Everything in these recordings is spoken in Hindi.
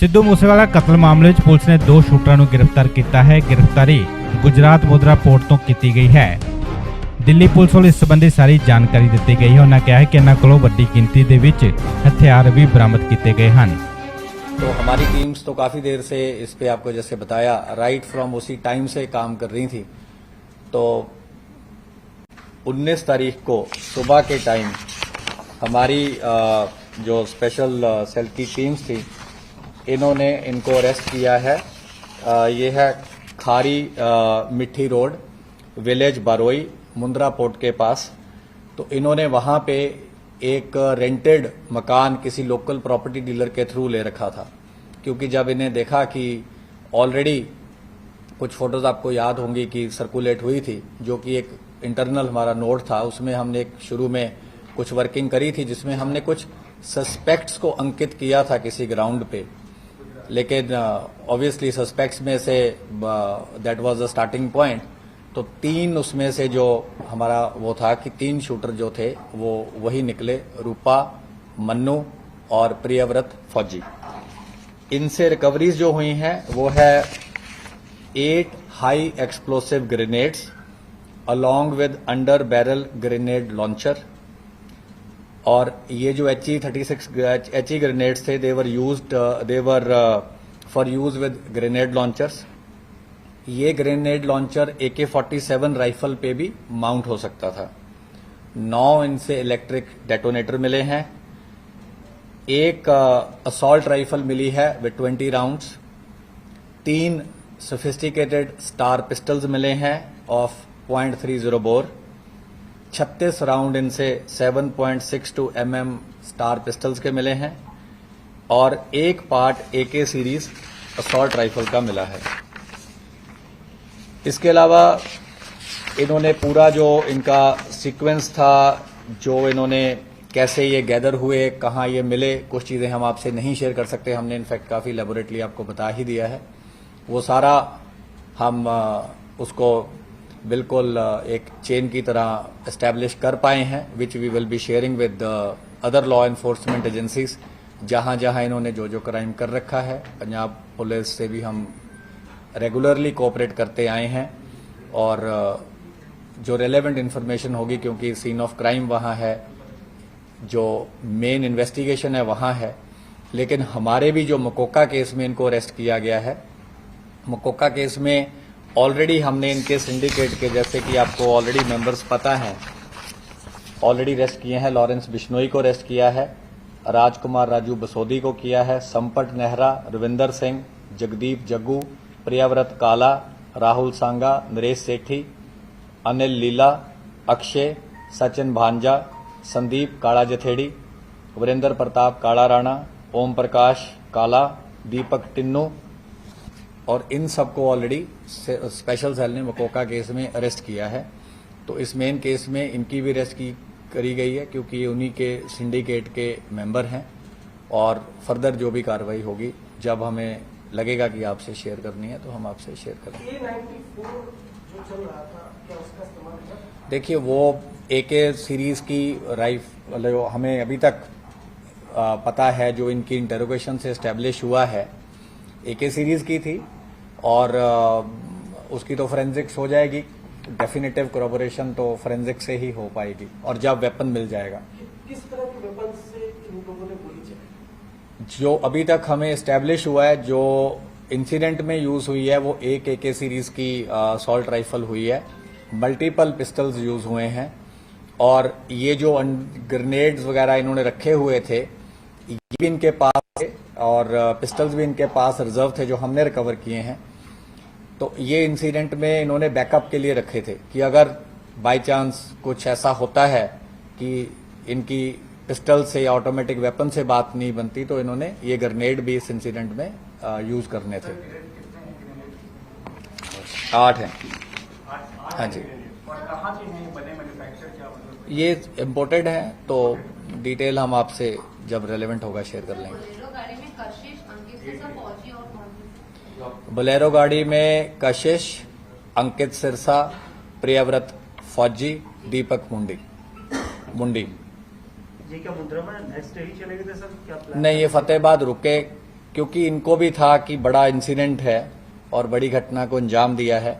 सिद्धू मूसेवाला कतल मामले च पुलिस ने 2 शूटरां नूं गिरफ्तार किया है। गिरफ्तारी गुजरात मुद्रा पोर्ट तो की गई है। दिल्ली पुलिस को इस संबंधी सारी जानकारी दी गई है। उन्होंने कहा है कि इन्हां कोलों वड्डी गिनती दे विच हथियार भी बरामद किए गए हैं। तो हमारी टीम्स तो काफ़ी देर से इस पे आपको जैसे बताया राइट फ्रॉम उसी टाइम से काम कर रही थी। तो 19 तारीख को सुबह के टाइम हमारी जो स्पेशल सेल की टीम्स थी इन्होंने इनको अरेस्ट किया है। ये है खारी मिट्टी रोड विलेज बारोई मुंद्रा पोर्ट के पास। तो इन्होंने वहां पे एक रेंटेड मकान किसी लोकल प्रॉपर्टी डीलर के थ्रू ले रखा था, क्योंकि जब इन्हें देखा कि ऑलरेडी कुछ फोटोज आपको याद होंगी कि सर्कुलेट हुई थी, जो कि एक इंटरनल हमारा नोट था, उसमें हमने एक शुरू में कुछ वर्किंग करी थी जिसमें हमने कुछ सस्पेक्ट्स को अंकित किया था किसी ग्राउंड पे। लेकिन ऑब्वियसली सस्पेक्ट्स में say that was the starting point. तो 3 उसमें से जो हमारा वो था कि 3 शूटर जो थे वो वही निकले, रूपा, मन्नू और प्रियव्रत फौजी। इनसे रिकवरीज जो हुई हैं वो है 8 high explosive grenades along with under barrel grenade launcher. और ये जो HE ग्रेनेड्स थे they were for use with grenade launchers. ये ग्रेनेड लॉन्चर AK-47 राइफल पे भी माउंट हो सकता था। 9 इनसे इलेक्ट्रिक डेटोनेटर मिले हैं। एक असॉल्ट राइफल मिली है with 20 rounds. 3 sophisticated star pistols मिले हैं ऑफ .30 बोर। 36 राउंड इनसे 7.62 mm स्टार पिस्टल्स के मिले हैं और एक part AK series assault rifle का मिला है। इसके अलावा इन्होंने पूरा जो इनका सीक्वेंस था, जो इन्होंने कैसे ये गैदर हुए, कहाँ ये मिले, कुछ चीज़ें हम आपसे नहीं शेयर कर सकते। हमने इनफैक्ट काफ़ी लेबोरेटली आपको बता ही दिया है। वो सारा हम उसको बिल्कुल एक चेन की तरह एस्टैब्लिश कर पाए हैं, which we will be sharing with other law enforcement agencies. जहाँ जहाँ इन्होंने जो क्राइम कर रखा है, पंजाब पुलिस से भी हम रेगुलरली कोऑपरेट करते आए हैं और जो रेलेवेंट इन्फॉर्मेशन होगी, क्योंकि सीन ऑफ क्राइम वहाँ है, जो मेन इन्वेस्टिगेशन है वहाँ है। लेकिन हमारे भी जो मकोका केस में इनको अरेस्ट किया गया है, मकोका केस में ऑलरेडी हमने इनके सिंडिकेट के, जैसे कि आपको ऑलरेडी मेंबर्स पता हैं, ऑलरेडी अरेस्ट किए हैं। लॉरेंस बिश्नोई को अरेस्ट किया है, राजकुमार राजू बसोदी को किया है, संपट नेहरा, रविंदर सिंह, जगदीप जग्गू, प्रियव्रत काला, राहुल सांगा, नरेश सेठी, अनिल लीला, अक्षय, सचिन भांजा, संदीप काला जथेड़ी, वीरेंद्र प्रताप काला राणा, ओम प्रकाश काला, दीपक टिन्नू, और इन सबको ऑलरेडी स्पेशल सेल ने मकोका केस में अरेस्ट किया है। तो इस मेन केस में इनकी भी अरेस्ट करी गई है, क्योंकि ये उन्हीं के सिंडिकेट के मेंबर हैं। और फर्दर जो भी कार्रवाई होगी, जब हमें लगेगा कि आपसे शेयर करनी है तो हम आपसे शेयर करेंगे। जो चल रहा था, क्या उसका इस्तेमाल है? देखिए, वो AK सीरीज की राइफल हमें अभी तक पता है, जो इनकी इंटेरोगेशन से एस्टेब्लिश हुआ है, AK सीरीज की थी। और उसकी तो फोरेंसिक्स हो जाएगी, डेफिनेटिव कोरोबोरेशन तो फोरेंसिक्स से ही हो पाएगी, और जब वेपन मिल जाएगा। किस तरह के वेपन से इन लोगों ने गोली चलाई? जो अभी तक हमें एस्टेब्लिश हुआ है, जो इंसिडेंट में यूज हुई है, वो एक AK सीरीज की असॉल्ट राइफल हुई है। मल्टीपल पिस्टल्स यूज हुए हैं, और ये जो ग्रेनेड्स वगैरह इन्होंने रखे हुए थे, ये भी इनके पास थे, और पिस्टल्स भी इनके पास रिजर्व थे, जो हमने रिकवर किए हैं। तो ये इंसिडेंट में इन्होंने बैकअप के लिए रखे थे कि अगर बाय चांस कुछ ऐसा होता है कि इनकी पिस्टल से या ऑटोमेटिक वेपन से बात नहीं बनती, तो इन्होंने ये ग्रेनेड भी इस इंसिडेंट में यूज करने थे। 8 हैं। हाँ जी, ये इम्पोर्टेड है, तो डिटेल हम आपसे जब रेलेवेंट होगा शेयर कर लेंगे। बोलेरो गाड़ी में कशिश, अंकित सिरसा, प्रियव्रत फौजी, दीपक मुंडी। ये क्या मुंद्रा में नेक्स्ट डे ही चलेंगे सर? क्या प्लान? नहीं, ये फतेहाबाद रुके, क्योंकि इनको भी था कि बड़ा इंसिडेंट है और बड़ी घटना को अंजाम दिया है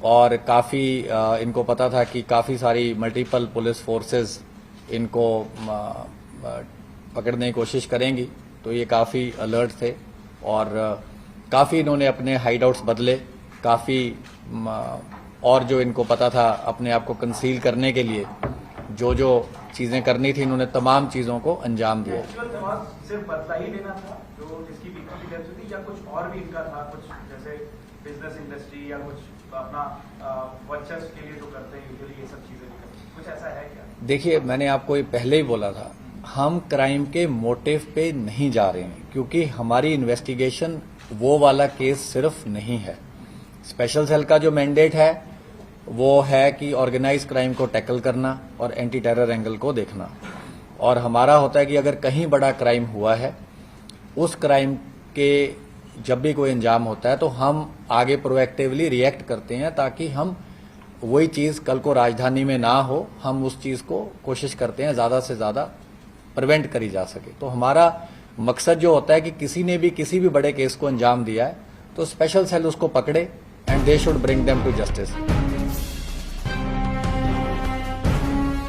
और काफ़ी इनको पता था कि काफ़ी सारी मल्टीपल पुलिस फोर्सेस इनको पकड़ने की कोशिश करेंगी, तो ये काफ़ी अलर्ट थे और काफ़ी इन्होंने अपने हाइडआउट्स बदले, काफ़ी और जो इनको पता था अपने आप को कंसील करने के लिए जो जो चीज़ें करनी थी इन्होंने तमाम चीज़ों को अंजाम दिया। एक्चुअल दिमाग सिर्फ बदला ही लेना था जो जिसकी बीपी की डेथ हुई थी, या कुछ और भी इनका था, कुछ जैसे बिजनेस इंडस्ट्री या कुछ अपना वर्चस्व के लिए जो करते हैं यूजुअली ये सब चीजें कुछ ऐसा है क्या? देखिए, मैंने आपको ये पहले ही बोला था, हम क्राइम के मोटिव पे नहीं जा रहे हैं क्योंकि हमारी इन्वेस्टिगेशन वो वाला केस सिर्फ नहीं है। स्पेशल सेल का जो मैंडेट है वो है कि ऑर्गेनाइज क्राइम को टैकल करना और एंटी टेरर एंगल को देखना, और हमारा होता है कि अगर कहीं बड़ा क्राइम हुआ है, उस क्राइम के जब भी कोई अंजाम होता है तो हम आगे प्रोएक्टिवली रिएक्ट करते हैं ताकि हम वही चीज़ कल को राजधानी में ना हो, हम उस चीज़ को कोशिश करते हैं ज़्यादा से ज़्यादा प्रिवेंट करी जा सके। तो हमारा मकसद जो होता है कि किसी ने भी किसी भी बड़े केस को अंजाम दिया है तो स्पेशल सेल उसको पकड़े and they should bring them to justice.